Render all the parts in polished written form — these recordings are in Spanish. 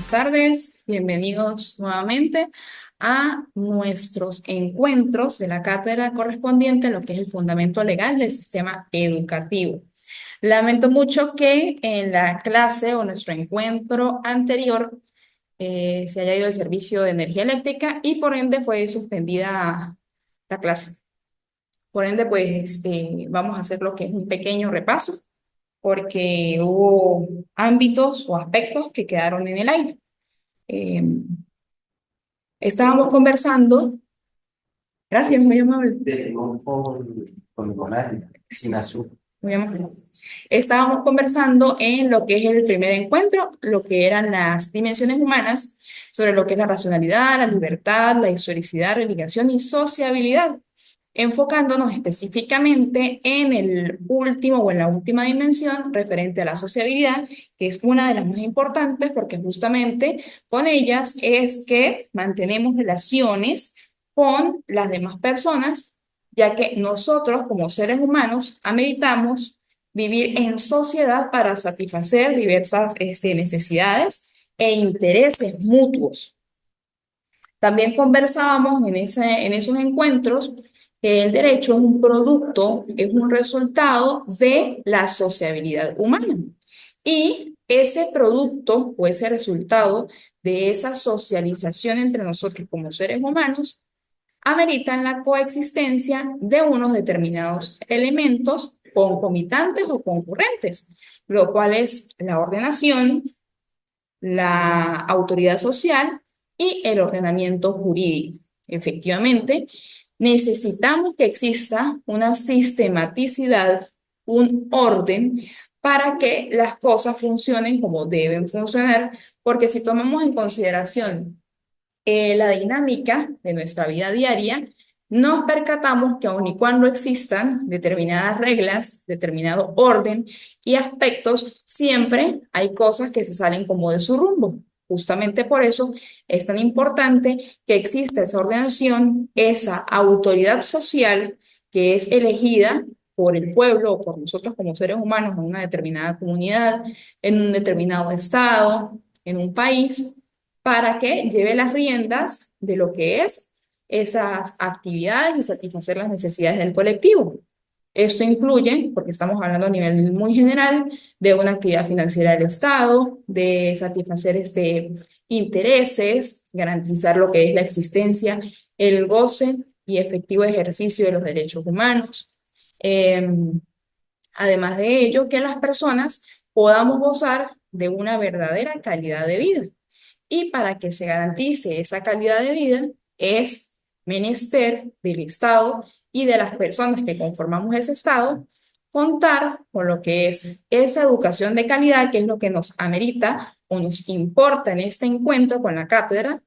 buenas tardes. Bienvenidos nuevamente a nuestros encuentros de la cátedra correspondiente a lo que es el fundamento legal del sistema educativo. Lamento mucho que en la clase o nuestro encuentro anterior se haya ido el servicio de energía eléctrica y por ende fue suspendida la clase. Por ende, pues vamos a hacer lo que es un pequeño repaso porque hubo ámbitos o aspectos que quedaron en el aire. Eh, Estábamos conversando, gracias, muy amable, Con Nicolás, sin azúcar. muy amable. Estábamos conversando en lo que es el primer encuentro, lo que eran las dimensiones humanas, sobre lo que es la racionalidad, la libertad, la historicidad, religación y sociabilidad, enfocándonos específicamente en el último o en la última dimensión referente a la sociabilidad, que es una de las más importantes porque justamente con ellas es que mantenemos relaciones con las demás personas, ya que nosotros como seres humanos ameritamos vivir en sociedad para satisfacer diversas necesidades e intereses mutuos. También conversábamos en esos encuentros que el derecho es un producto, es un resultado de la sociabilidad humana. Y ese producto o ese resultado de esa socialización entre nosotros como seres humanos ameritan la coexistencia de unos determinados elementos concomitantes o concurrentes, lo cual es la ordenación, la autoridad social y el ordenamiento jurídico. Efectivamente, necesitamos que exista una sistematicidad, un orden para que las cosas funcionen como deben funcionar, porque si tomamos en consideración la dinámica de nuestra vida diaria, nos percatamos que aun y cuando existan determinadas reglas, determinado orden y aspectos, siempre hay cosas que se salen como de su rumbo. Justamente por eso es tan importante que exista esa ordenación, esa autoridad social que es elegida por el pueblo o por nosotros como seres humanos en una determinada comunidad, en un determinado estado, en un país para que lleve las riendas de lo que es esas actividades y satisfacer las necesidades del colectivo. Esto incluye, porque estamos hablando a nivel muy general, de una actividad financiera del Estado, de satisfacer intereses, garantizar lo que es la existencia, el goce y efectivo ejercicio de los derechos humanos. Eh, Además de ello, que las personas podamos gozar de una verdadera calidad de vida. Y para que se garantice esa calidad de vida es menester del Estado y de las personas que conformamos ese Estado contar con lo que es esa educación de calidad, que es lo que nos amerita o nos importa en este encuentro con la cátedra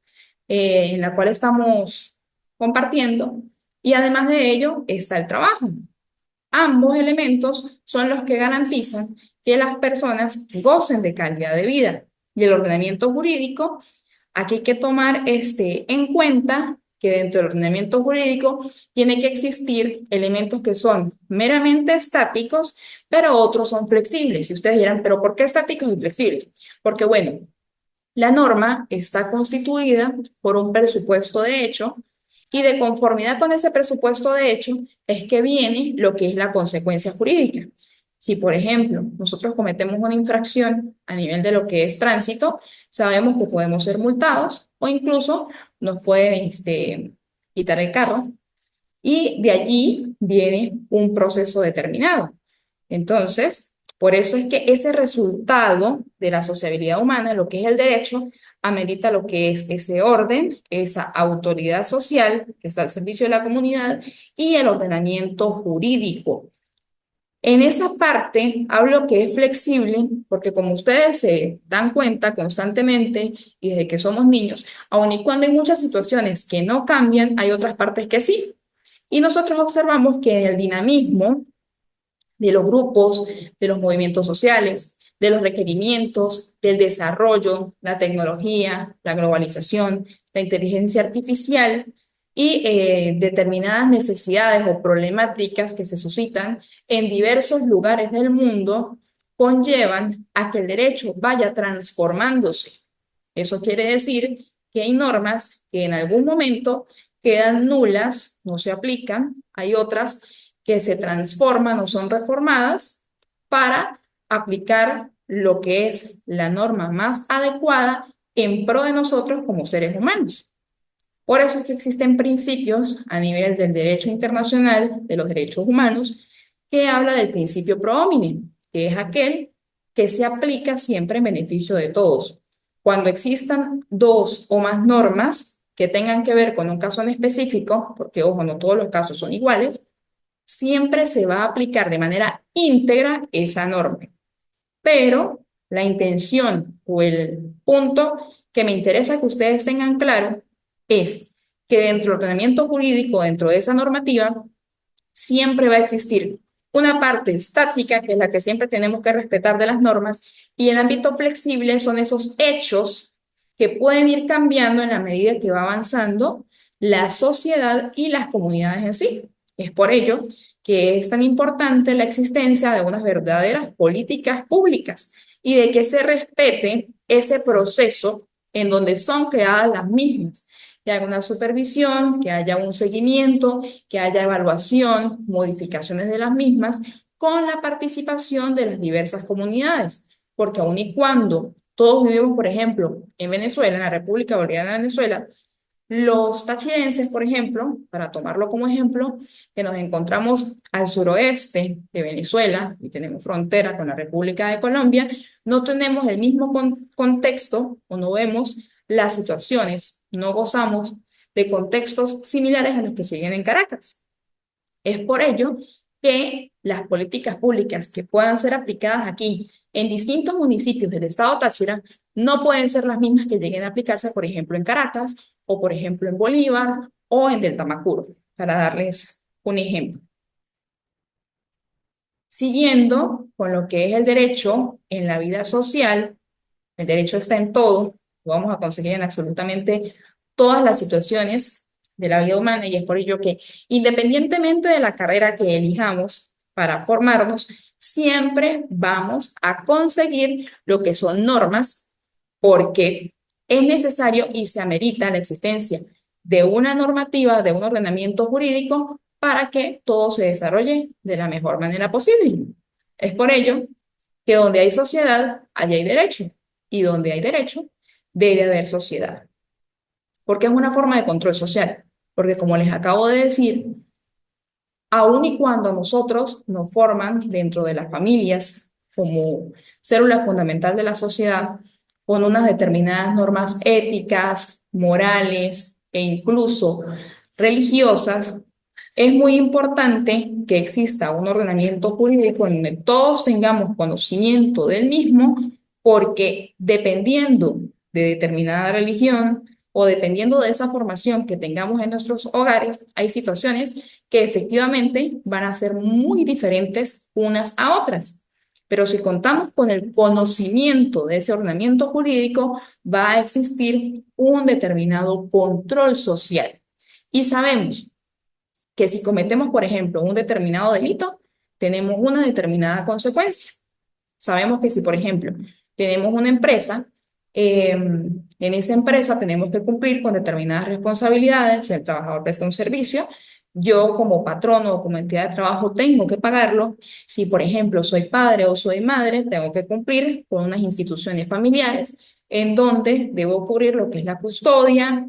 en la cual estamos compartiendo. Y además de ello está el trabajo. Ambos elementos son los que garantizan que las personas gocen de calidad de vida. Y el ordenamiento jurídico, aquí hay que tomar en cuenta que dentro del ordenamiento jurídico tiene que existir elementos que son meramente estáticos, pero otros son flexibles. Y ustedes dirán, ¿pero por qué estáticos y flexibles? Porque, bueno, la norma está constituida por un presupuesto de hecho y de conformidad con ese presupuesto de hecho es que viene lo que es la consecuencia jurídica. Si, por ejemplo, nosotros cometemos una infracción a nivel de lo que es tránsito, sabemos que podemos ser multados o incluso nos pueden quitar el carro y de allí viene un proceso determinado. Entonces, por eso es que ese resultado de la sociabilidad humana, lo que es el derecho, amerita lo que es ese orden, esa autoridad social que está al servicio de la comunidad y el ordenamiento jurídico. En esa parte hablo que es flexible porque como ustedes se dan cuenta constantemente y desde que somos niños, aun y cuando hay muchas situaciones que no cambian, hay otras partes que sí. Y nosotros observamos que en el dinamismo de los grupos, de los movimientos sociales, de los requerimientos, del desarrollo, la tecnología, la globalización, la inteligencia artificial y determinadas necesidades o problemáticas que se suscitan en diversos lugares del mundo conllevan a que el derecho vaya transformándose. Eso quiere decir que hay normas que en algún momento quedan nulas, no se aplican, hay otras que se transforman o son reformadas para aplicar lo que es la norma más adecuada en pro de nosotros como seres humanos. Por eso es que existen principios a nivel del derecho internacional de los derechos humanos que habla del principio pro homine, que es aquel que se aplica siempre en beneficio de todos. Cuando existan dos o más normas que tengan que ver con un caso en específico, porque ojo, no todos los casos son iguales, siempre se va a aplicar de manera íntegra esa norma. Pero la intención o el punto que me interesa que ustedes tengan claro es que dentro del ordenamiento jurídico, dentro de esa normativa, siempre va a existir una parte estática, que es la que siempre tenemos que respetar de las normas, y el ámbito flexible son esos hechos que pueden ir cambiando en la medida que va avanzando la sociedad y las comunidades en sí. Es por ello que es tan importante la existencia de unas verdaderas políticas públicas y de que se respete ese proceso en donde son creadas las mismas, que haya una supervisión, que haya un seguimiento, que haya evaluación, modificaciones de las mismas, con la participación de las diversas comunidades. Porque aun y cuando todos vivimos, por ejemplo, en Venezuela, en la República Bolivariana de Venezuela, los tachirenses, por ejemplo, para tomarlo como ejemplo, que nos encontramos al suroeste de Venezuela y tenemos frontera con la República de Colombia, no tenemos el mismo contexto o no vemos las situaciones, no gozamos de contextos similares a los que siguen en Caracas. Es por ello que las políticas públicas que puedan ser aplicadas aquí en distintos municipios del estado Táchira no pueden ser las mismas que lleguen a aplicarse, por ejemplo, en Caracas o, por ejemplo, en Bolívar o en Delta Macuro, para darles un ejemplo. Siguiendo con lo que es el derecho en la vida social, el derecho está en todo, lo vamos a conseguir en absolutamente todas las situaciones de la vida humana y es por ello que independientemente de la carrera que elijamos para formarnos, siempre vamos a conseguir lo que son normas porque es necesario y se amerita la existencia de una normativa, de un ordenamiento jurídico para que todo se desarrolle de la mejor manera posible. Es por ello que donde hay sociedad, allí hay derecho, y donde hay derecho, debe haber sociedad, porque es una forma de control social, porque como les acabo de decir, aun y cuando nosotros nos forman dentro de las familias como célula fundamental de la sociedad, con unas determinadas normas éticas, morales e incluso religiosas, es muy importante que exista un ordenamiento jurídico en donde todos tengamos conocimiento del mismo, porque dependiendo de determinada religión o dependiendo de esa formación que tengamos en nuestros hogares, hay situaciones que efectivamente van a ser muy diferentes unas a otras. Pero si contamos con el conocimiento de ese ordenamiento jurídico, va a existir un determinado control social. Y sabemos que si cometemos, por ejemplo, un determinado delito, tenemos una determinada consecuencia. Sabemos que si, por ejemplo, tenemos una empresa, en esa empresa tenemos que cumplir con determinadas responsabilidades. Si el trabajador presta un servicio, yo como patrono o como entidad de trabajo tengo que pagarlo. Si, por ejemplo, soy padre o soy madre, tengo que cumplir con unas instituciones familiares en donde debo cubrir lo que es la custodia,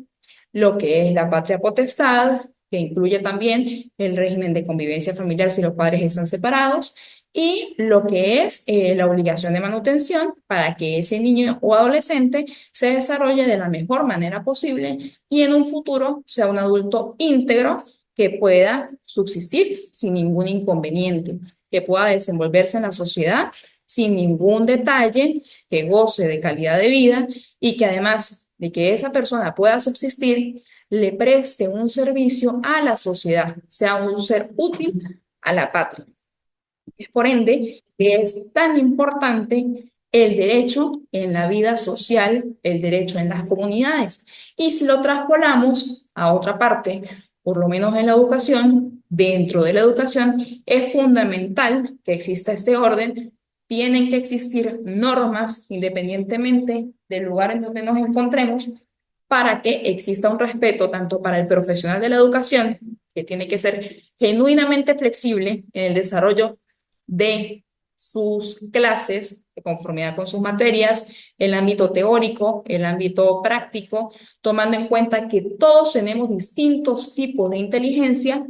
lo que es la patria potestad, que incluye también el régimen de convivencia familiar si los padres están separados, y lo que es la obligación de manutención para que ese niño o adolescente se desarrolle de la mejor manera posible y en un futuro sea un adulto íntegro que pueda subsistir sin ningún inconveniente, que pueda desenvolverse en la sociedad sin ningún detalle, que goce de calidad de vida y que además de que esa persona pueda subsistir, le preste un servicio a la sociedad, sea un ser útil a la patria. Es por ende que es tan importante el derecho en la vida social, el derecho en las comunidades. Y si lo traspolamos a otra parte, por lo menos en la educación, dentro de la educación es fundamental que exista este orden tienen que existir normas independientemente del lugar en donde nos encontremos para que exista un respeto tanto para el profesional de la educación, que tiene que ser genuinamente flexible en el desarrollo de sus clases, de conformidad con sus materias, el ámbito teórico, el ámbito práctico, tomando en cuenta que todos tenemos distintos tipos de inteligencia,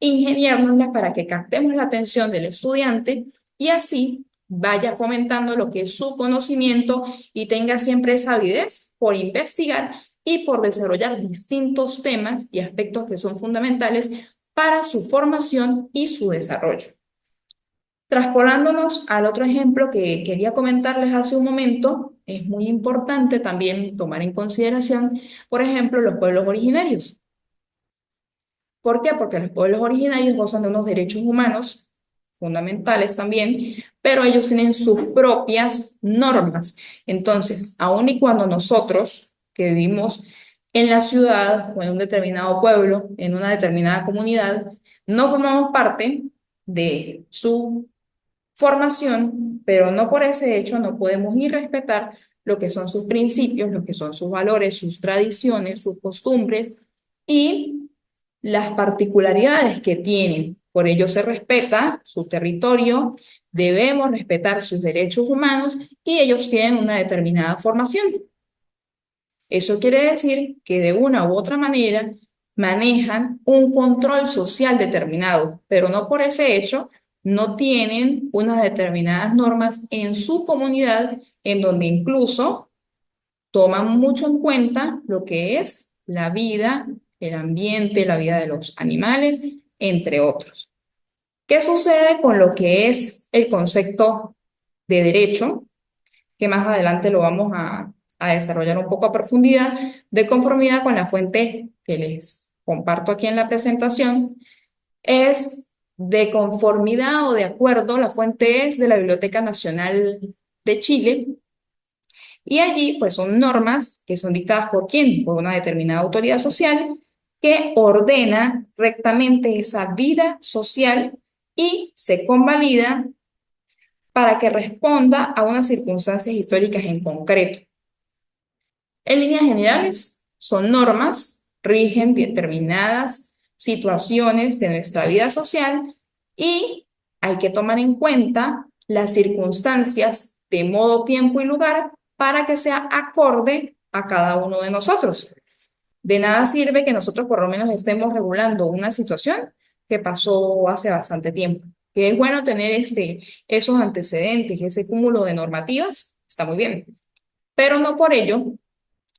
ingeniárnoslas para que captemos la atención del estudiante y así vaya fomentando lo que es su conocimiento y tenga siempre esa avidez por investigar y por desarrollar distintos temas y aspectos que son fundamentales para su formación y su desarrollo. Traspolándonos al otro ejemplo que quería comentarles hace un momento, es muy importante también tomar en consideración, por ejemplo, los pueblos originarios. ¿Por qué? Porque los pueblos originarios gozan de unos derechos humanos fundamentales también, pero ellos tienen sus propias normas. Entonces, aun y cuando nosotros que vivimos en la ciudad o en un determinado pueblo, en una determinada comunidad, no formamos parte de su formación, pero no por ese hecho no podemos ir respetar lo que son sus principios, lo que son sus valores, sus tradiciones, sus costumbres y las particularidades que tienen. Por ello se respeta su territorio, debemos respetar sus derechos humanos y ellos tienen una determinada formación. Eso quiere decir que de una u otra manera manejan un control social determinado, pero no por ese hecho no tienen unas determinadas normas en su comunidad en donde incluso toman mucho en cuenta lo que es la vida, el ambiente, la vida de los animales, entre otros. ¿Qué sucede con lo que es el concepto de derecho? Que más adelante lo vamos a desarrollar un poco a profundidad, de conformidad con la fuente que les comparto aquí en la presentación, es de conformidad o de acuerdo, la fuente es de la Biblioteca Nacional de Chile, y allí pues son normas que son dictadas por quién, por una determinada autoridad social que ordena rectamente esa vida social y se convalida para que responda a unas circunstancias históricas en concreto. En líneas generales, son normas, rigen determinadas situaciones de nuestra vida social y hay que tomar en cuenta las circunstancias de modo, tiempo y lugar para que sea acorde a cada uno de nosotros. De nada sirve que nosotros por lo menos estemos regulando una situación que pasó hace bastante tiempo. Que es bueno tener esos antecedentes, ese cúmulo de normativas, está muy bien, pero no por ello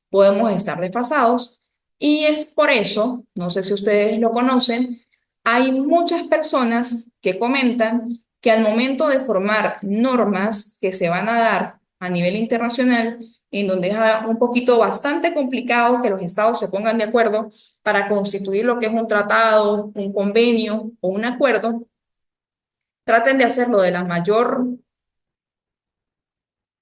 podemos estar desfasados y es por eso, no sé si ustedes lo conocen, hay muchas personas que comentan que al momento de formar normas que se van a dar a nivel internacional, en donde es un poquito bastante complicado que los estados se pongan de acuerdo para constituir lo que es un tratado, un convenio o un acuerdo, traten de hacerlo de la mayor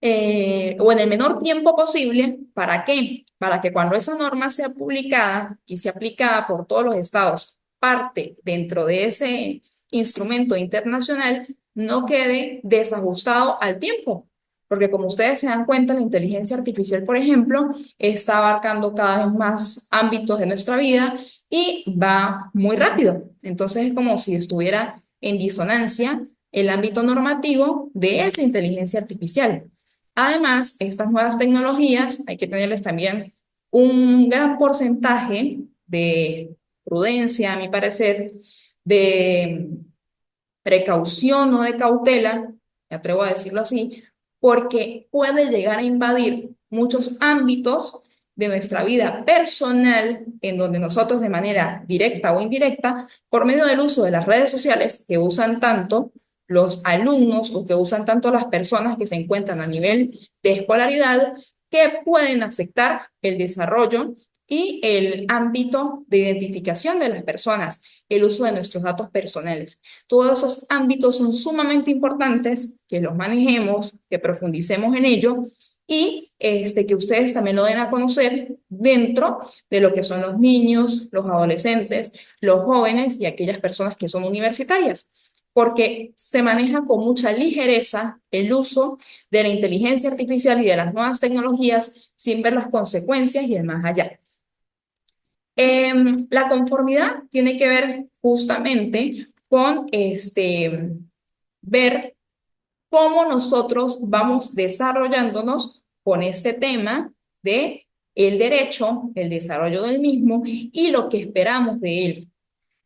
o en el menor tiempo posible. ¿Para qué? Para que cuando esa norma sea publicada y sea aplicada por todos los estados, parte dentro de ese instrumento internacional, no quede desajustado al tiempo. Porque como ustedes se dan cuenta, la inteligencia artificial, por ejemplo, está abarcando cada vez más ámbitos de nuestra vida y va muy rápido. Entonces es como si estuviera en disonancia el ámbito normativo de esa inteligencia artificial. Además, estas nuevas tecnologías hay que tenerles también un gran porcentaje de prudencia, a mi parecer, de precaución o de cautela, me atrevo a decirlo así, porque puede llegar a invadir muchos ámbitos de nuestra vida personal, en donde nosotros de manera directa o indirecta, por medio del uso de las redes sociales que usan tanto los alumnos o que usan tanto las personas que se encuentran a nivel de escolaridad, que pueden afectar el desarrollo y el ámbito de identificación de las personas, el uso de nuestros datos personales. Todos esos ámbitos son sumamente importantes que los manejemos, que profundicemos en ello y que ustedes también lo den a conocer dentro de lo que son los niños, los adolescentes, los jóvenes y aquellas personas que son universitarias. porque se maneja con mucha ligereza el uso de la inteligencia artificial y de las nuevas tecnologías sin ver las consecuencias y el más allá. La conformidad tiene que ver justamente con ver cómo nosotros vamos desarrollándonos con este tema de el derecho, el desarrollo del mismo y lo que esperamos de él.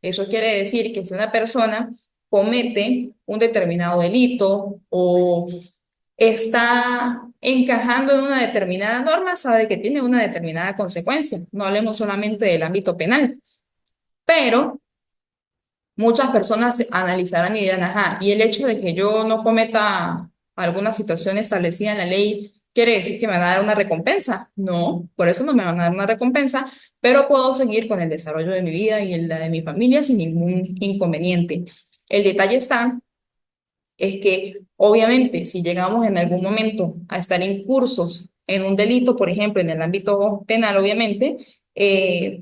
Eso quiere decir que si una persona comete un determinado delito o está encajando en una determinada norma, sabe que tiene una determinada consecuencia. No hablemos solamente del ámbito penal, pero muchas personas analizarán y dirán, ajá, y el hecho de que yo no cometa alguna situación establecida en la ley, ¿quiere decir que me van a dar una recompensa? No, por eso no me van a dar una recompensa, pero puedo seguir con el desarrollo de mi vida y la de mi familia sin ningún inconveniente. El detalle está es que obviamente si llegamos en algún momento a estar incursos en un delito, por ejemplo, en el ámbito penal, obviamente,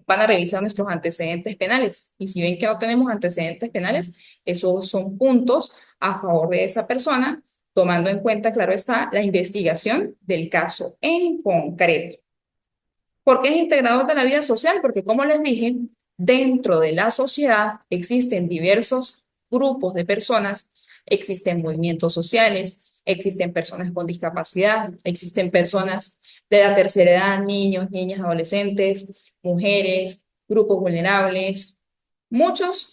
van a revisar nuestros antecedentes penales. Y si ven que no tenemos antecedentes penales, esos son puntos a favor de esa persona, tomando en cuenta, claro está, la investigación del caso en concreto. ¿Por qué es integrador de la vida social? Porque, como les dije, dentro de la sociedad existen diversos grupos de personas, existen movimientos sociales, existen personas con discapacidad, existen personas de la tercera edad, niños, niñas, adolescentes, mujeres, grupos vulnerables. Muchos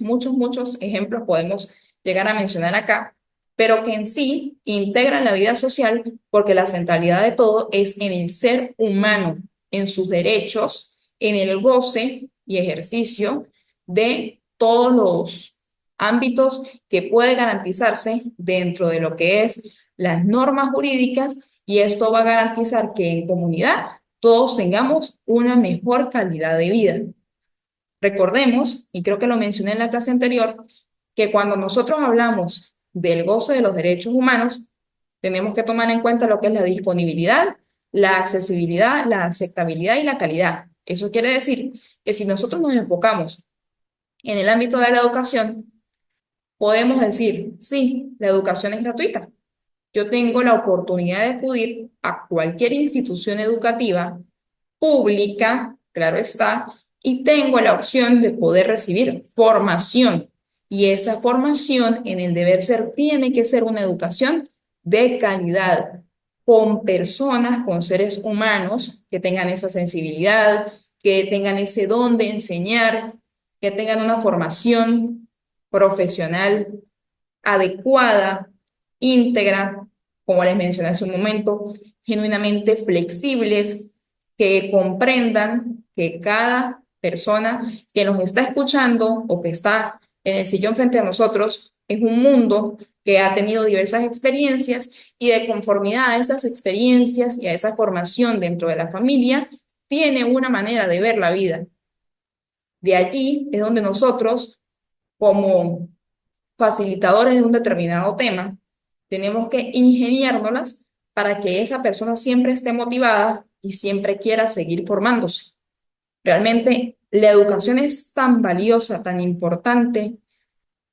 ejemplos podemos llegar a mencionar acá, pero que en sí integran la vida social porque la centralidad de todo es en el ser humano, en sus derechos, en el goce y ejercicio de todos los ámbitos que puede garantizarse dentro de lo que es las normas jurídicas, y esto va a garantizar que en comunidad todos tengamos una mejor calidad de vida. Recordemos, y creo que lo mencioné en la clase anterior, que cuando nosotros hablamos del goce de los derechos humanos, tenemos que tomar en cuenta lo que es la disponibilidad, la accesibilidad, la aceptabilidad y la calidad. Eso quiere decir que si nosotros nos enfocamos en el ámbito de la educación, podemos decir, sí, la educación es gratuita. Yo tengo la oportunidad de acudir a cualquier institución educativa pública, claro está, y tengo la opción de poder recibir formación. Y esa formación en el deber ser tiene que ser una educación de calidad, con personas, con seres humanos que tengan esa sensibilidad, que tengan ese don de enseñar, que tengan una formación profesional adecuada, íntegra, como les mencioné hace un momento, genuinamente flexibles, que comprendan que cada persona que nos está escuchando o que está en el sillón frente a nosotros es un mundo que ha tenido diversas experiencias, y de conformidad a esas experiencias y a esa formación dentro de la familia, tiene una manera de ver la vida. De allí es donde nosotros, como facilitadores de un determinado tema, tenemos que ingeniárnoslas para que esa persona siempre esté motivada y siempre quiera seguir formándose. Realmente la educación es tan valiosa, tan importante,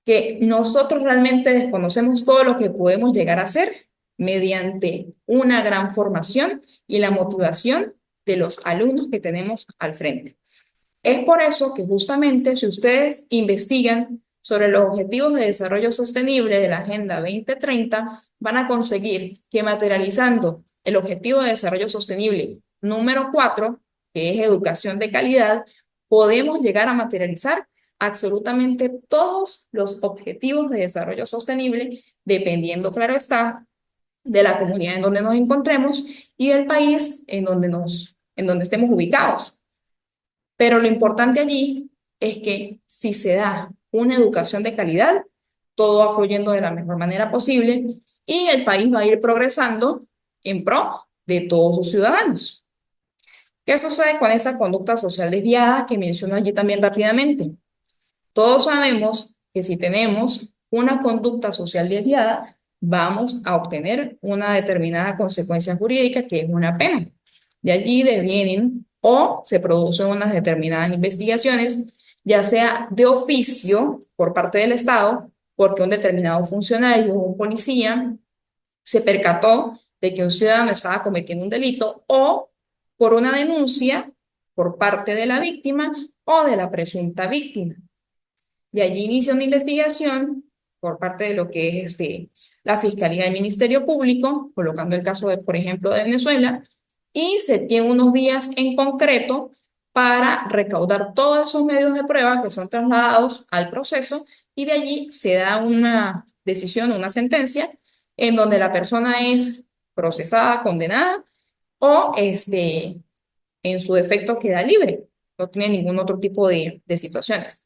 que nosotros realmente desconocemos todo lo que podemos llegar a hacer mediante una gran formación y la motivación de los alumnos que tenemos al frente. Es por eso que justamente si ustedes investigan sobre los objetivos de desarrollo sostenible de la Agenda 2030, van a conseguir que materializando el objetivo de desarrollo sostenible número 4, que es educación de calidad, podemos llegar a materializar absolutamente todos los objetivos de desarrollo sostenible, dependiendo, claro está, de la comunidad en donde nos encontremos y del país en donde estemos ubicados. Pero lo importante allí es que si se da una educación de calidad, todo va fluyendo de la mejor manera posible y el país va a ir progresando en pro de todos sus ciudadanos. ¿Qué sucede con esa conducta social desviada que menciono allí también rápidamente? Todos sabemos que si tenemos una conducta social desviada, vamos a obtener una determinada consecuencia jurídica que es una pena. De allí devienen o se producen unas determinadas investigaciones, ya sea de oficio por parte del Estado porque un determinado funcionario o un policía se percató de que un ciudadano estaba cometiendo un delito o por una denuncia por parte de la víctima o de la presunta víctima. De allí inicia una investigación por parte de lo que es la Fiscalía del Ministerio Público, colocando el caso de, por ejemplo, de Venezuela, y se tiene unos días en concreto para recaudar todos esos medios de prueba que son trasladados al proceso y de allí se da una decisión, una sentencia, en donde la persona es procesada, condenada o en su defecto queda libre. No tiene ningún otro tipo de situaciones.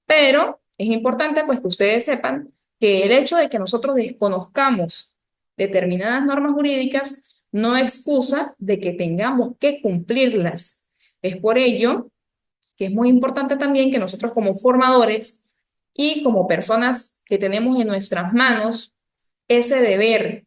Pero es importante pues que ustedes sepan que el hecho de que nosotros desconozcamos determinadas normas jurídicas no excusa de que tengamos que cumplirlas. Es por ello que es muy importante también que nosotros como formadores y como personas que tenemos en nuestras manos ese deber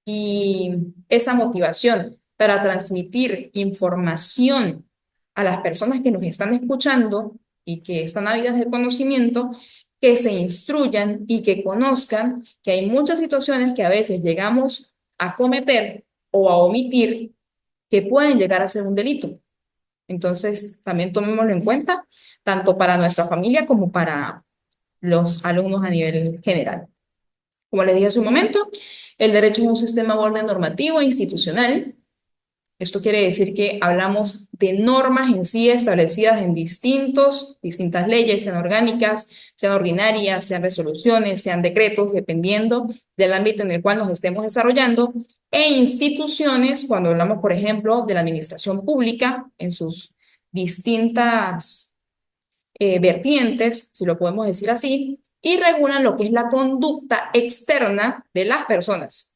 y esa motivación para transmitir información a las personas que nos están escuchando y que están ávidas del conocimiento, que se instruyan y que conozcan que hay muchas situaciones que a veces llegamos a cometer o a omitir que pueden llegar a ser un delito. Entonces, también tomémoslo en cuenta, tanto para nuestra familia como para los alumnos a nivel general. Como les dije hace un momento, el derecho es un sistema de orden normativo e institucional. Esto quiere decir que hablamos de normas en sí establecidas en distintas leyes, sean orgánicas, sean ordinarias, sean resoluciones, sean decretos, dependiendo del ámbito en el cual nos estemos desarrollando, e instituciones, cuando hablamos, por ejemplo, de la administración pública en sus distintas vertientes, si lo podemos decir así, y regulan lo que es la conducta externa de las personas,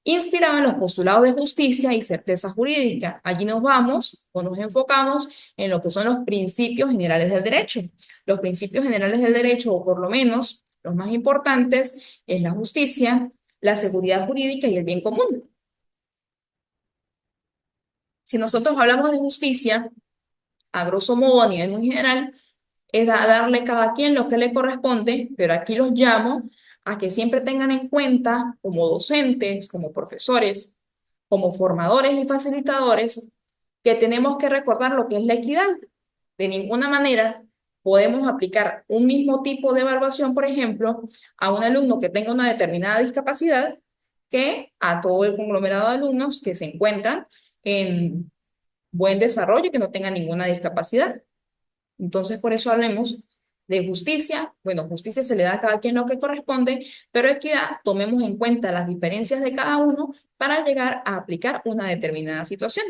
inspirado en los postulados de justicia y certeza jurídica. Allí nos vamos o nos enfocamos en lo que son los principios generales del derecho. Los principios generales del derecho, o por lo menos los más importantes, es la justicia, la seguridad jurídica y el bien común. Si nosotros hablamos de justicia, a grosso modo, a nivel muy general, es darle a cada quien lo que le corresponde, pero aquí los llamo a que siempre tengan en cuenta como docentes, como profesores, como formadores y facilitadores, que tenemos que recordar lo que es la equidad. De ninguna manera podemos aplicar un mismo tipo de evaluación, por ejemplo, a un alumno que tenga una determinada discapacidad que a todo el conglomerado de alumnos que se encuentran en buen desarrollo y que no tengan ninguna discapacidad. Entonces, por eso hablemos de justicia. Bueno, justicia se le da a cada quien lo que corresponde, pero equidad, tomemos en cuenta las diferencias de cada uno para llegar a aplicar una determinada situación.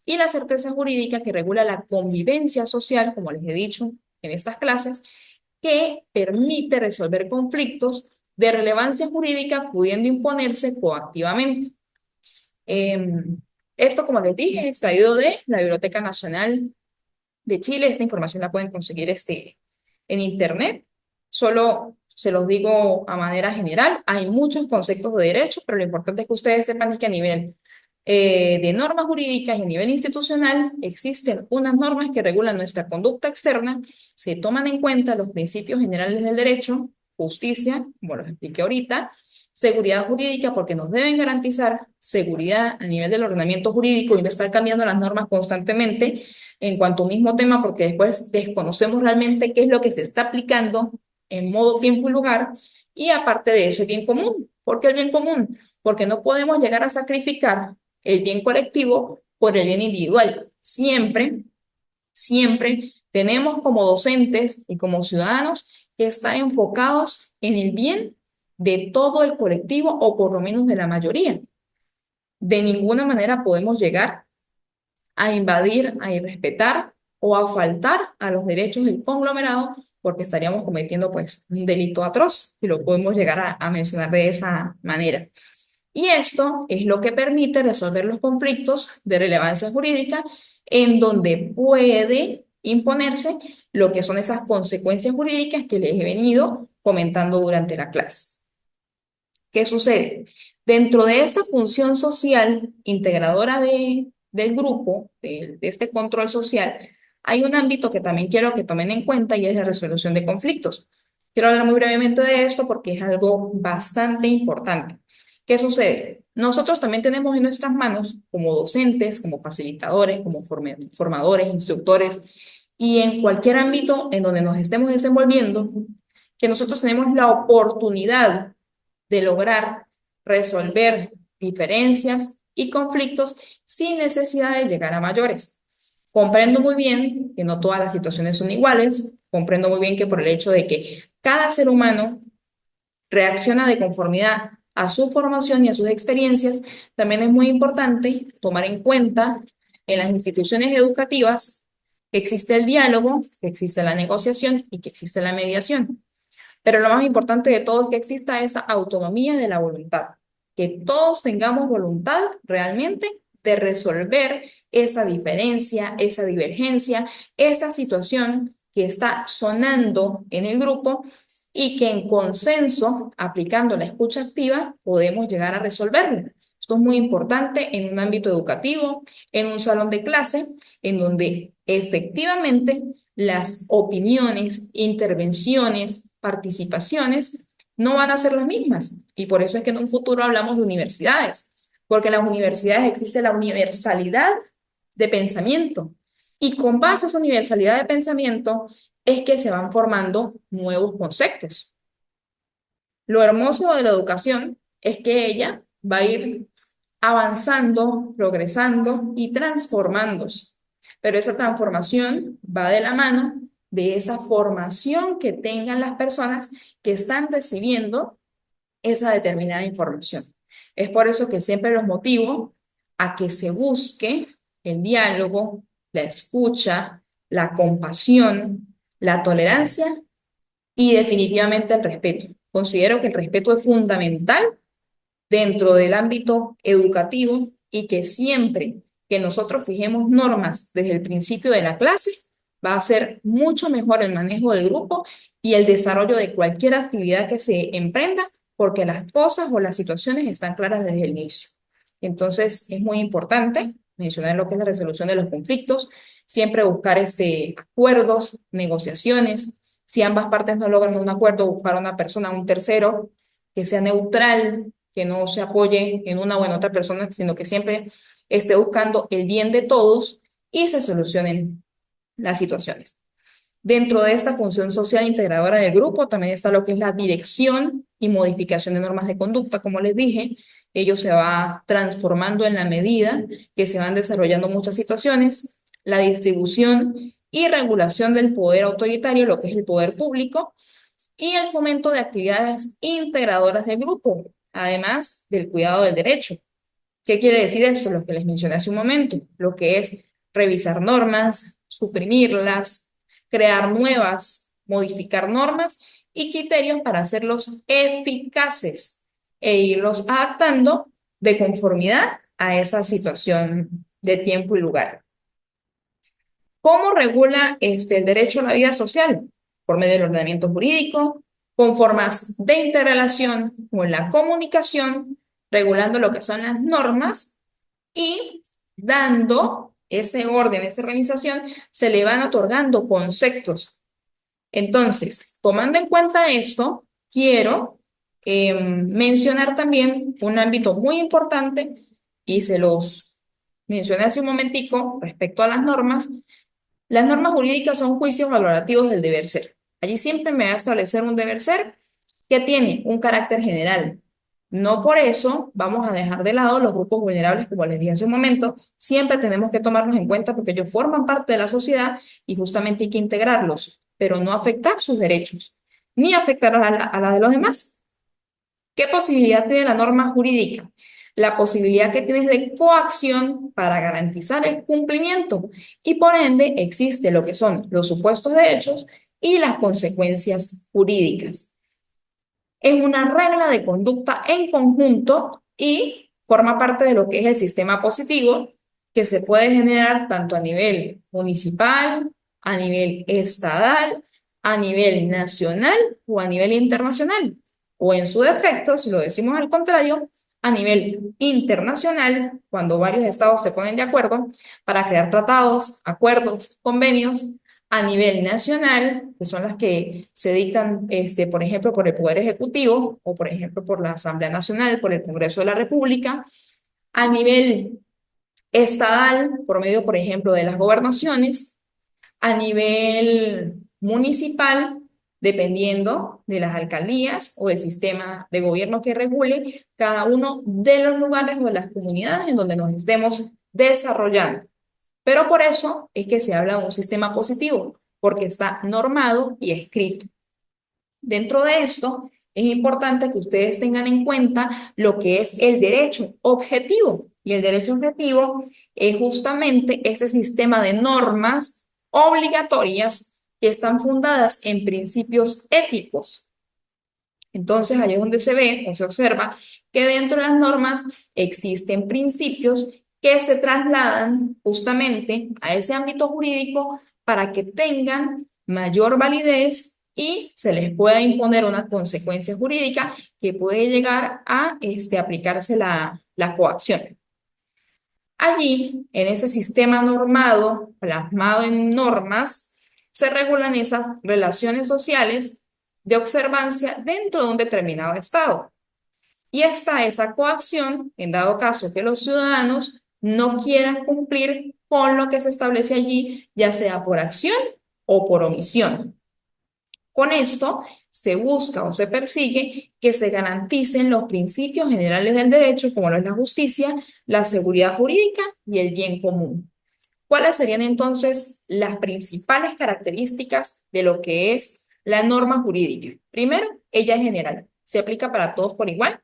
Y la certeza jurídica que regula la convivencia social, como les he dicho en estas clases, que permite resolver conflictos de relevancia jurídica pudiendo imponerse coactivamente. Esto, como les dije, extraído de la Biblioteca Nacional de Chile. Esta información la pueden conseguir en internet. Solo se los digo a manera general. Hay muchos conceptos de derecho, pero lo importante es que ustedes sepan es que a nivel de normas jurídicas y a nivel institucional existen unas normas que regulan nuestra conducta externa. Se toman en cuenta los principios generales del derecho, justicia, como los expliqué ahorita, seguridad jurídica, porque nos deben garantizar seguridad a nivel del ordenamiento jurídico y no estar cambiando las normas constantemente en cuanto a un mismo tema, porque después desconocemos realmente qué es lo que se está aplicando en modo, tiempo y lugar. Y aparte de eso, el bien común. ¿Por qué el bien común? Porque no podemos llegar a sacrificar el bien colectivo por el bien individual. Siempre, siempre tenemos como docentes y como ciudadanos que estar enfocados en el bien de todo el colectivo o por lo menos de la mayoría. De ninguna manera podemos llegar a invadir, a irrespetar o a faltar a los derechos del conglomerado porque estaríamos cometiendo pues un delito atroz, y lo podemos llegar a mencionar de esa manera. Y esto es lo que permite resolver los conflictos de relevancia jurídica en donde puede imponerse lo que son esas consecuencias jurídicas que les he venido comentando durante la clase. ¿Qué sucede? Dentro de esta función social integradora del grupo, de este control social, hay un ámbito que también quiero que tomen en cuenta y es la resolución de conflictos. Quiero hablar muy brevemente de esto porque es algo bastante importante. ¿Qué sucede? Nosotros también tenemos en nuestras manos, como docentes, como facilitadores, como formadores, instructores, y en cualquier ámbito en donde nos estemos desenvolviendo, que nosotros tenemos la oportunidad de lograr resolver diferencias y conflictos sin necesidad de llegar a mayores. Comprendo muy bien que no todas las situaciones son iguales, comprendo muy bien que por el hecho de que cada ser humano reacciona de conformidad a su formación y a sus experiencias, también es muy importante tomar en cuenta en las instituciones educativas que existe el diálogo, que existe la negociación y que existe la mediación. Pero lo más importante de todo es que exista esa autonomía de la voluntad, que todos tengamos voluntad realmente de resolver esa diferencia, esa divergencia, esa situación que está sonando en el grupo y que en consenso, aplicando la escucha activa, podemos llegar a resolverlo. Esto es muy importante en un ámbito educativo, en un salón de clase, en donde efectivamente las opiniones, intervenciones, participaciones no van a ser las mismas. Y por eso es que en un futuro hablamos de universidades, porque en las universidades existe la universalidad de pensamiento. Y con base a esa universalidad de pensamiento es que se van formando nuevos conceptos. Lo hermoso de la educación es que ella va a ir avanzando, progresando y transformándose. Pero esa transformación va de la mano de esa formación que tengan las personas que están recibiendo esa determinada información. Es por eso que siempre los motivo a que se busque el diálogo, la escucha, la compasión, la tolerancia y definitivamente el respeto. Considero que el respeto es fundamental dentro del ámbito educativo y que siempre que nosotros fijemos normas desde el principio de la clase, va a ser mucho mejor el manejo del grupo y el desarrollo de cualquier actividad que se emprenda, porque las cosas o las situaciones están claras desde el inicio. Entonces, es muy importante mencionar lo que es la resolución de los conflictos, siempre buscar acuerdos, negociaciones. Si ambas partes no logran un acuerdo, buscar a una persona, un tercero, que sea neutral, que no se apoye en una o en otra persona, sino que siempre esté buscando el bien de todos y se solucionen las situaciones. Dentro de esta función social integradora del grupo también está lo que es la dirección y modificación de normas de conducta. Como les dije, ello se va transformando en la medida que se van desarrollando muchas situaciones, la distribución y regulación del poder autoritario, lo que es el poder público, y el fomento de actividades integradoras del grupo, además del cuidado del derecho. ¿Qué quiere decir esto? Lo que les mencioné hace un momento, lo que es revisar normas, suprimirlas, crear nuevas, modificar normas y criterios para hacerlos eficaces e irlos adaptando de conformidad a esa situación de tiempo y lugar. ¿Cómo regula el derecho a la vida social? Por medio del ordenamiento jurídico, con formas de interrelación con la comunicación, regulando lo que son las normas y dando ese orden, esa organización, se le van otorgando conceptos. Entonces, tomando en cuenta esto, quiero mencionar también un ámbito muy importante y se los mencioné hace un momentico respecto a las normas jurídicas son juicios valorativos del deber ser. Allí siempre me va a establecer un deber ser que tiene un carácter general. No por eso vamos a dejar de lado los grupos vulnerables, como les dije hace un momento. Siempre tenemos que tomarlos en cuenta porque ellos forman parte de la sociedad y justamente hay que integrarlos, pero no afectar sus derechos, ni afectar a la de los demás. ¿Qué posibilidad tiene la norma jurídica? La posibilidad que tienes de coacción para garantizar el cumplimiento y por ende existe lo que son los supuestos de hechos y las consecuencias jurídicas. Es una regla de conducta en conjunto y forma parte de lo que es el sistema positivo que se puede generar tanto a nivel municipal, a nivel estatal, a nivel nacional o a nivel internacional. O en su defecto, si lo decimos al contrario, a nivel internacional, cuando varios estados se ponen de acuerdo para crear tratados, acuerdos, convenios a nivel nacional, que son las que se dictan, por ejemplo, por el Poder Ejecutivo o, por ejemplo, por la Asamblea Nacional, por el Congreso de la República, a nivel estatal, por medio, por ejemplo, de las gobernaciones, a nivel municipal, dependiendo de las alcaldías o el sistema de gobierno que regule cada uno de los lugares o de las comunidades en donde nos estemos desarrollando. Pero por eso es que se habla de un sistema positivo, porque está normado y escrito. Dentro de esto, es importante que ustedes tengan en cuenta lo que es el derecho objetivo. Y el derecho objetivo es justamente ese sistema de normas obligatorias que están fundadas en principios éticos. Entonces, ahí es donde se ve o se observa que dentro de las normas existen principios que se trasladan justamente a ese ámbito jurídico para que tengan mayor validez y se les pueda imponer una consecuencia jurídica que puede llegar a aplicarse la coacción. Allí, en ese sistema normado, plasmado en normas, se regulan esas relaciones sociales de observancia dentro de un determinado estado. Y está esa coacción en dado caso que los ciudadanos no quieran cumplir con lo que se establece allí, ya sea por acción o por omisión. Con esto se busca o se persigue que se garanticen los principios generales del derecho, como lo es la justicia, la seguridad jurídica y el bien común. ¿Cuáles serían entonces las principales características de lo que es la norma jurídica? Primero, ella es general, se aplica para todos por igual.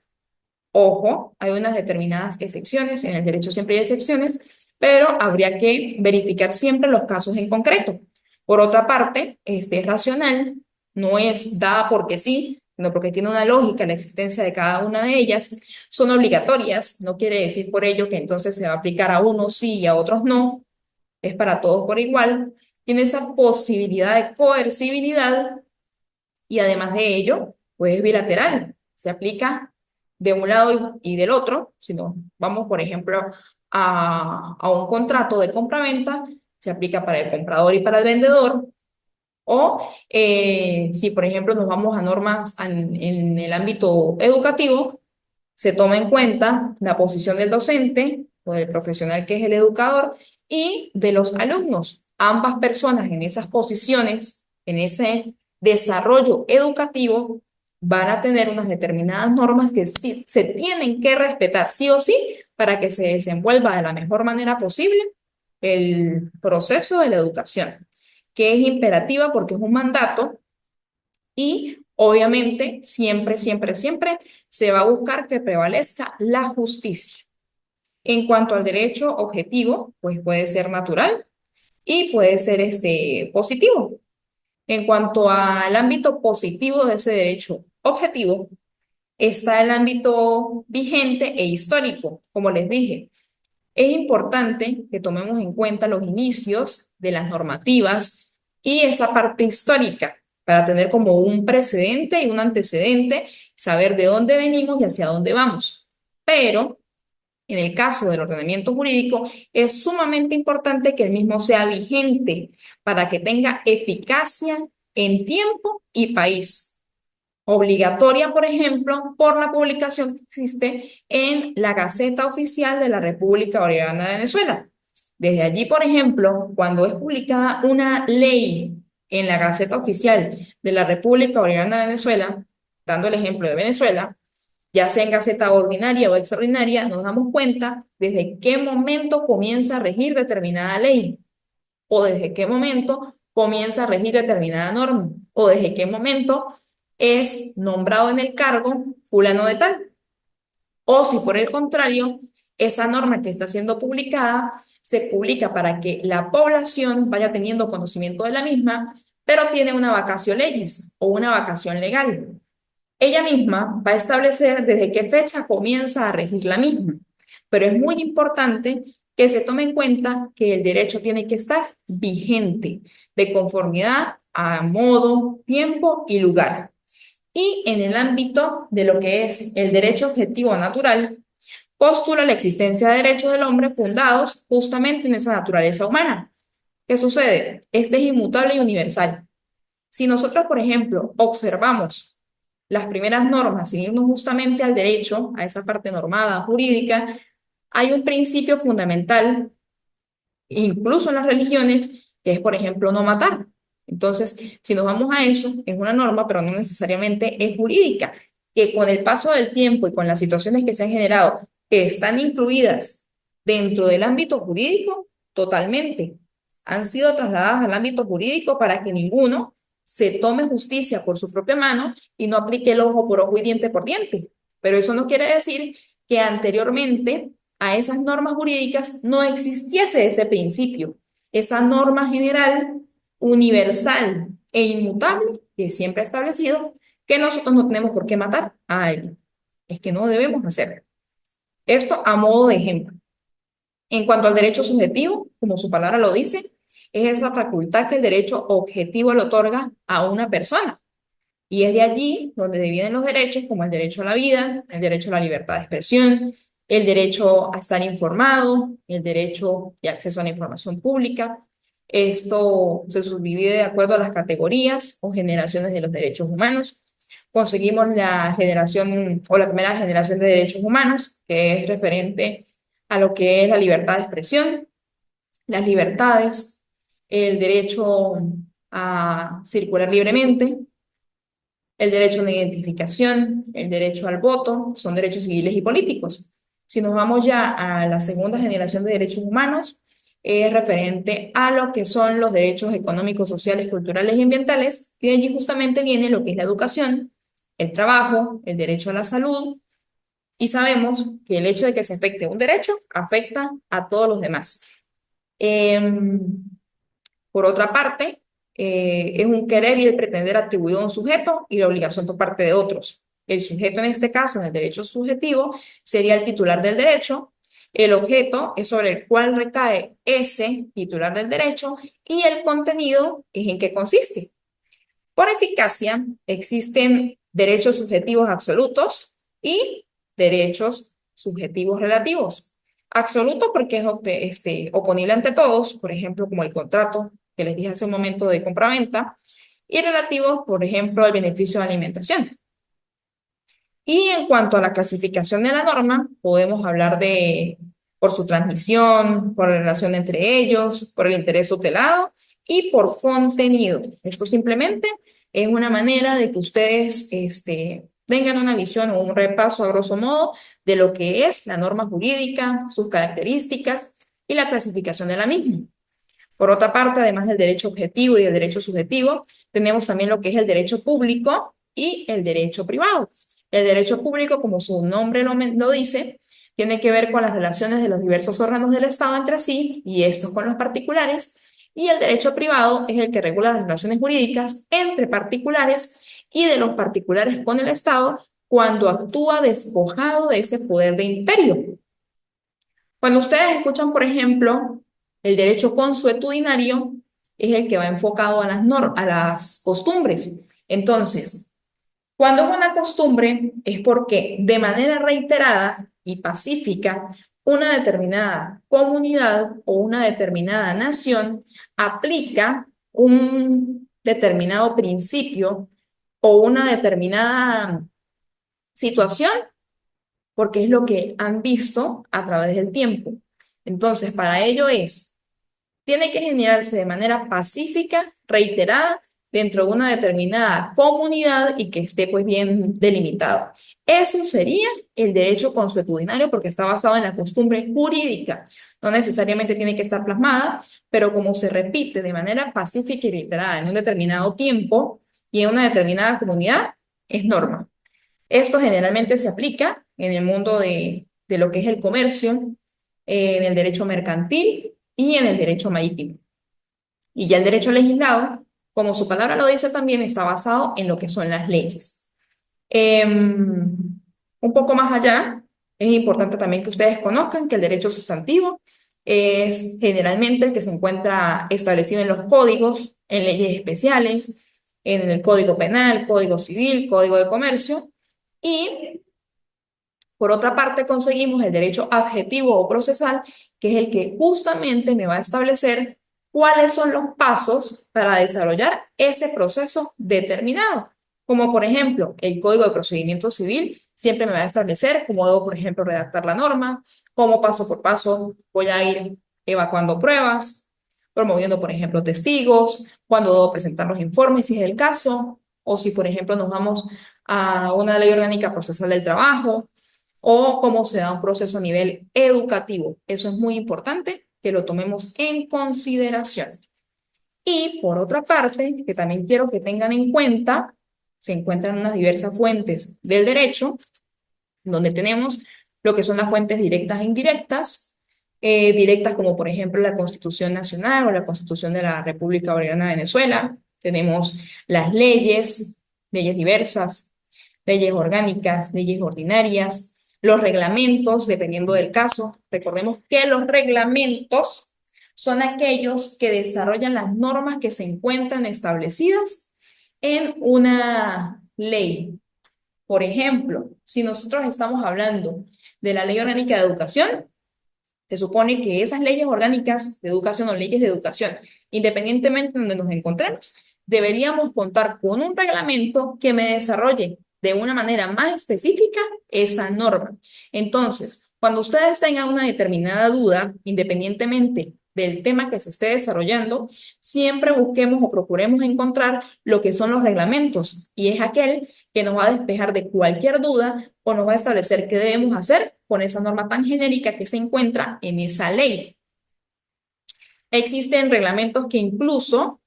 Ojo, hay unas determinadas excepciones, en el derecho siempre hay excepciones, pero habría que verificar siempre los casos en concreto. Por otra parte, es racional, no es dada porque sí, sino porque tiene una lógica la existencia de cada una de ellas. Son obligatorias, no quiere decir por ello que entonces se va a aplicar a unos sí y a otros no, es para todos por igual. Tiene esa posibilidad de coercibilidad y además de ello, pues es bilateral, se aplica de un lado y del otro. Si nos vamos, por ejemplo, a un contrato de compraventa, se aplica para el comprador y para el vendedor. O si, por ejemplo, nos vamos a normas en el ámbito educativo, se toma en cuenta la posición del docente o del profesional que es el educador y de los alumnos. Ambas personas en esas posiciones, en ese desarrollo educativo, van a tener unas determinadas normas que sí, se tienen que respetar sí o sí para que se desenvuelva de la mejor manera posible el proceso de la educación, que es imperativa porque es un mandato y obviamente siempre, siempre, siempre se va a buscar que prevalezca la justicia. En cuanto al derecho objetivo, pues puede ser natural y puede ser positivo. En cuanto al ámbito positivo de ese derecho objetivo, está el ámbito vigente e histórico. Como les dije, es importante que tomemos en cuenta los inicios de las normativas y esa parte histórica para tener como un precedente y un antecedente, saber de dónde venimos y hacia dónde vamos. Pero en el caso del ordenamiento jurídico, es sumamente importante que el mismo sea vigente para que tenga eficacia en tiempo y país. Obligatoria, por ejemplo, por la publicación que existe en la Gaceta Oficial de la República Bolivariana de Venezuela. Desde allí, por ejemplo, cuando es publicada una ley en la Gaceta Oficial de la República Bolivariana de Venezuela, dando el ejemplo de Venezuela, ya sea en Gaceta ordinaria o extraordinaria, nos damos cuenta desde qué momento comienza a regir determinada ley o desde qué momento comienza a regir determinada norma o desde qué momento es nombrado en el cargo fulano de tal. O si por el contrario, esa norma que está siendo publicada se publica para que la población vaya teniendo conocimiento de la misma, pero tiene una vacación legis o una vacación legal. Ella misma va a establecer desde qué fecha comienza a regir la misma, pero es muy importante que se tome en cuenta que el derecho tiene que estar vigente, de conformidad a modo, tiempo y lugar. Y en el ámbito de lo que es el derecho objetivo natural, postula la existencia de derechos del hombre fundados justamente en esa naturaleza humana, ¿Qué sucede? Este es inmutable y universal. Si nosotros, por ejemplo, observamos las primeras normas, seguimos justamente al derecho, a esa parte normada, jurídica, hay un principio fundamental, incluso en las religiones, que es, por ejemplo, no matar. Entonces, si nos vamos a eso, es una norma, pero no necesariamente es jurídica, que con el paso del tiempo y con las situaciones que se han generado, que están incluidas dentro del ámbito jurídico, totalmente, han sido trasladadas al ámbito jurídico para que ninguno se tome justicia por su propia mano y no aplique el ojo por ojo y diente por diente. Pero eso no quiere decir que anteriormente a esas normas jurídicas no existiese ese principio, esa norma general, universal e inmutable que siempre ha establecido que nosotros no tenemos por qué matar a alguien. Es que no debemos hacerlo. Esto a modo de ejemplo. En cuanto al derecho subjetivo, como su palabra lo dice, es esa facultad que el derecho objetivo le otorga a una persona. Y es de allí donde vienen los derechos, como el derecho a la vida, el derecho a la libertad de expresión, el derecho a estar informado, el derecho de acceso a la información pública. Esto se subdivide de acuerdo a las categorías o generaciones de los derechos humanos. Conseguimos la generación o la primera generación de derechos humanos, que es referente a lo que es la libertad de expresión, las libertades, el derecho a circular libremente, el derecho a la identificación, el derecho al voto, son derechos civiles y políticos. Si nos vamos ya a la segunda generación de derechos humanos, es referente a lo que son los derechos económicos, sociales, culturales y ambientales, y de allí justamente viene lo que es la educación, el trabajo, el derecho a la salud, y sabemos que el hecho de que se afecte un derecho afecta a todos los demás. Em, por otra parte, es un querer y el pretender atribuido a un sujeto y la obligación por parte de otros. El sujeto en este caso, en el derecho subjetivo, sería el titular del derecho. El objeto es sobre el cual recae ese titular del derecho y el contenido es en qué consiste. Por eficacia, existen derechos subjetivos absolutos y derechos subjetivos relativos. Absoluto porque es oponible ante todos, por ejemplo, como el contrato que les dije hace un momento de compraventa, y relativos, por ejemplo, el beneficio de alimentación. Y en cuanto a la clasificación de la norma, podemos hablar de por su transmisión, por la relación entre ellos, por el interés tutelado y por contenido. Esto simplemente es una manera de que ustedes tengan una visión o un repaso a grosso modo de lo que es la norma jurídica, sus características y la clasificación de la misma. Por otra parte, además del derecho objetivo y del derecho subjetivo, tenemos también lo que es el derecho público y el derecho privado. El derecho público, como su nombre lo dice, tiene que ver con las relaciones de los diversos órganos del Estado entre sí y estos con los particulares. Y el derecho privado es el que regula las relaciones jurídicas entre particulares y de los particulares con el Estado cuando actúa despojado de ese poder de imperio. Cuando ustedes escuchan, por ejemplo, el derecho consuetudinario, es el que va enfocado a a las costumbres. Entonces, cuando es una costumbre, es porque de manera reiterada y pacífica, una determinada comunidad o una determinada nación aplica un determinado principio o una determinada situación porque es lo que han visto a través del tiempo. Entonces, para ello tiene que generarse de manera pacífica, reiterada, dentro de una determinada comunidad y que esté pues bien delimitado. Eso sería el derecho consuetudinario porque está basado en la costumbre jurídica. No necesariamente tiene que estar plasmada, pero como se repite de manera pacífica y reiterada en un determinado tiempo y en una determinada comunidad, es norma. Esto generalmente se aplica en el mundo de lo que es el comercio, en el derecho mercantil y en el derecho marítimo. Y ya el derecho legislado, como su palabra lo dice, también está basado en lo que son las leyes. Un poco más allá, es importante también que ustedes conozcan que el derecho sustantivo es generalmente el que se encuentra establecido en los códigos, en leyes especiales, en el Código Penal, Código Civil, Código de Comercio, y por otra parte, conseguimos el derecho adjetivo o procesal, que es el que justamente me va a establecer cuáles son los pasos para desarrollar ese proceso determinado. Como por ejemplo, el Código de Procedimiento Civil siempre me va a establecer cómo debo, por ejemplo, redactar la norma, cómo paso por paso voy a ir evacuando pruebas, promoviendo, por ejemplo, testigos, cuándo debo presentar los informes si es el caso, o si, por ejemplo, nos vamos a una ley orgánica procesal del trabajo, o cómo se da un proceso a nivel educativo. Eso es muy importante que lo tomemos en consideración. Y por otra parte, que también quiero que tengan en cuenta, se encuentran unas diversas fuentes del derecho, donde tenemos lo que son las fuentes directas e indirectas, directas como por ejemplo la Constitución Nacional o la Constitución de la República Bolivariana de Venezuela. Tenemos las leyes, leyes diversas, leyes orgánicas, leyes ordinarias, los reglamentos, dependiendo del caso. Recordemos que los reglamentos son aquellos que desarrollan las normas que se encuentran establecidas en una ley. Por ejemplo, si nosotros estamos hablando de la Ley Orgánica de Educación, se supone que esas leyes orgánicas de educación o leyes de educación, independientemente de donde nos encontremos, deberíamos contar con un reglamento que me desarrolle de una manera más específica esa norma. Entonces, cuando ustedes tengan una determinada duda, independientemente del tema que se esté desarrollando, siempre busquemos o procuremos encontrar lo que son los reglamentos y es aquel que nos va a despejar de cualquier duda o nos va a establecer qué debemos hacer con esa norma tan genérica que se encuentra en esa ley. Existen reglamentos que incluso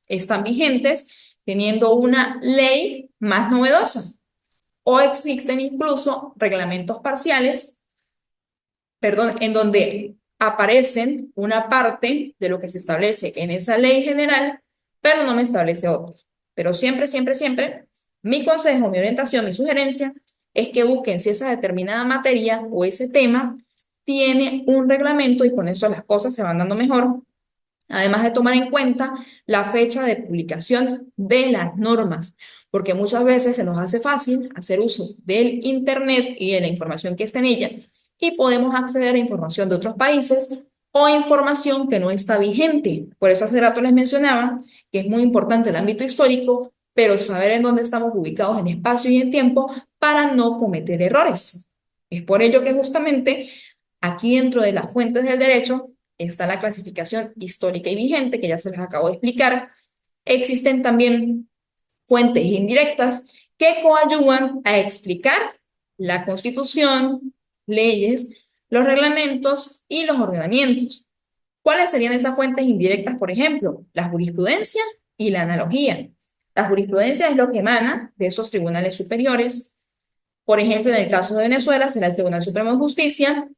están vigentes teniendo una ley más novedosa o existen incluso reglamentos parciales, perdón, en donde aparecen una parte de lo que se establece en esa ley general, pero no me establece otras. Pero siempre, siempre, siempre, mi consejo, mi orientación, mi sugerencia es que busquen si esa determinada materia o ese tema tiene un reglamento y con eso las cosas se van dando mejor. Además de tomar en cuenta la fecha de publicación de las normas, porque muchas veces se nos hace fácil hacer uso del Internet y de la información que está en ella y podemos acceder a información de otros países o información que no está vigente. Por eso hace rato les mencionaba que es muy importante el ámbito histórico, pero saber en dónde estamos ubicados en espacio y en tiempo para no cometer errores. Es por ello que justamente aquí dentro de las fuentes del derecho está la clasificación histórica y vigente, que ya se les acabo de explicar. Existen también fuentes indirectas que coadyuvan a explicar la Constitución, leyes, los reglamentos y los ordenamientos. ¿Cuáles serían esas fuentes indirectas, por ejemplo? La jurisprudencia y la analogía. La jurisprudencia es lo que emana de esos tribunales superiores. Por ejemplo, en el caso de Venezuela será el Tribunal Supremo de Justicia,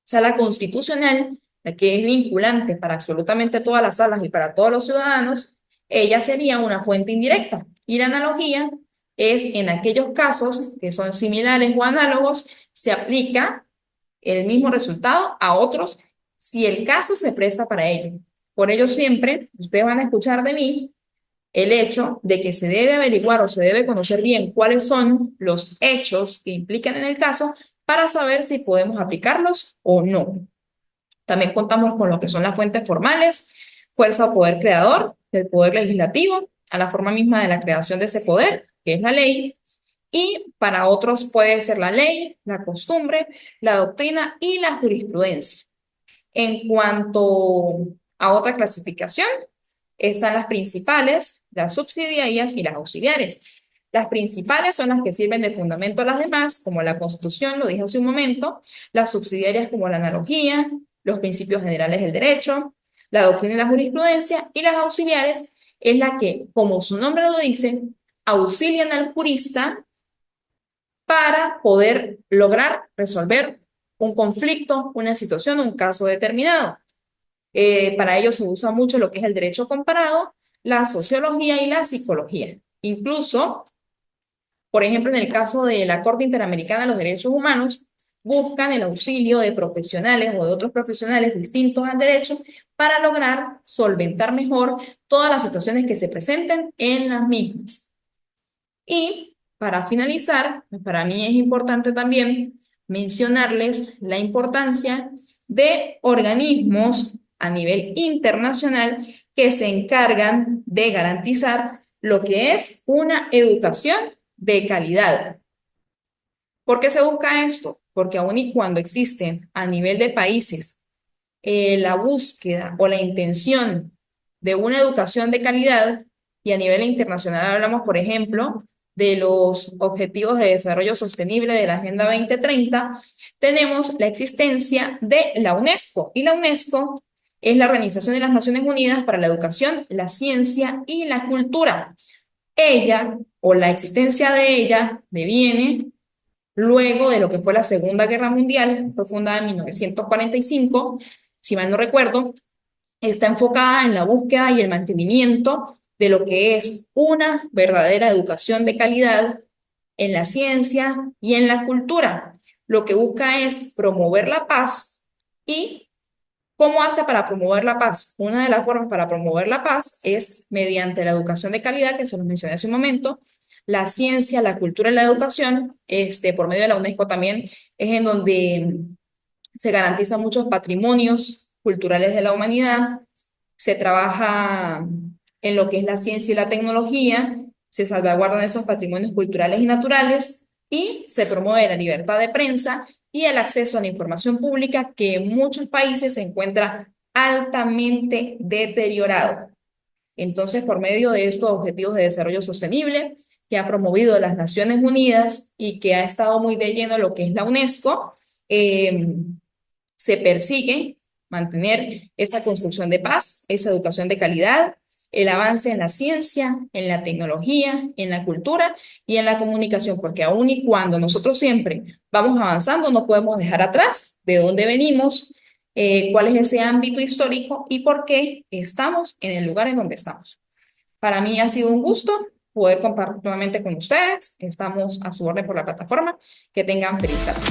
sala constitucional, la que es vinculante para absolutamente todas las salas y para todos los ciudadanos, ella sería una fuente indirecta. Y la analogía es en aquellos casos que son similares o análogos, se aplica el mismo resultado a otros si el caso se presta para ello. Por ello siempre ustedes van a escuchar de mí el hecho de que se debe averiguar o se debe conocer bien cuáles son los hechos que implican en el caso para saber si podemos aplicarlos o no. También contamos con lo que son las fuentes formales, fuerza o poder creador del poder legislativo, a la forma misma de la creación de ese poder, que es la ley, y para otros puede ser la ley, la costumbre, la doctrina y la jurisprudencia. En cuanto a otra clasificación, están las principales, las subsidiarias y las auxiliares. Las principales son las que sirven de fundamento a las demás, como la Constitución, lo dije hace un momento, las subsidiarias como la analogía, los principios generales del derecho, la doctrina y la jurisprudencia, y las auxiliares es la que, como su nombre lo dice, auxilian al jurista para poder lograr resolver un conflicto, una situación, un caso determinado. Para ello se usa mucho lo que es el derecho comparado, la sociología y la psicología. Incluso, por ejemplo, en el caso de la Corte Interamericana de los Derechos Humanos, buscan el auxilio de profesionales o de otros profesionales distintos al derecho para lograr solventar mejor todas las situaciones que se presenten en las mismas. Y para finalizar, para mí es importante también mencionarles la importancia de organismos a nivel internacional que se encargan de garantizar lo que es una educación de calidad. ¿Por qué se busca esto? Porque aun y cuando existen a nivel de países la búsqueda o la intención de una educación de calidad, y a nivel internacional hablamos, por ejemplo, de los Objetivos de Desarrollo Sostenible de la Agenda 2030, tenemos la existencia de la UNESCO. Y la UNESCO es la Organización de las Naciones Unidas para la Educación, la Ciencia y la Cultura. Ella, o la existencia de ella, deviene luego de lo que fue la Segunda Guerra Mundial. Fue fundada en 1945, si mal no recuerdo. Está enfocada en la búsqueda y el mantenimiento de lo que es una verdadera educación de calidad en la ciencia y en la cultura. Lo que busca es promover la paz. ¿Y cómo hace para promover la paz? Una de las formas para promover la paz es mediante la educación de calidad, que se los mencioné hace un momento, la ciencia, la cultura y la educación. Por medio de la UNESCO también es en donde se garantizan muchos patrimonios culturales de la humanidad. Se trabaja en lo que es la ciencia y la tecnología, se salvaguardan esos patrimonios culturales y naturales, y se promueve la libertad de prensa y el acceso a la información pública, que en muchos países se encuentra altamente deteriorado. Entonces, por medio de estos Objetivos de Desarrollo Sostenible que ha promovido las Naciones Unidas y que ha estado muy de lleno lo que es la UNESCO, eh, se persigue mantener esa construcción de paz, esa educación de calidad, el avance en la ciencia, en la tecnología, en la cultura y en la comunicación, porque aun y cuando nosotros siempre vamos avanzando, no podemos dejar atrás de dónde venimos, cuál es ese ámbito histórico y por qué estamos en el lugar en donde estamos. Para mí ha sido un gusto poder compartir nuevamente con ustedes. Estamos a su orden por la plataforma. Que tengan feliz tarde.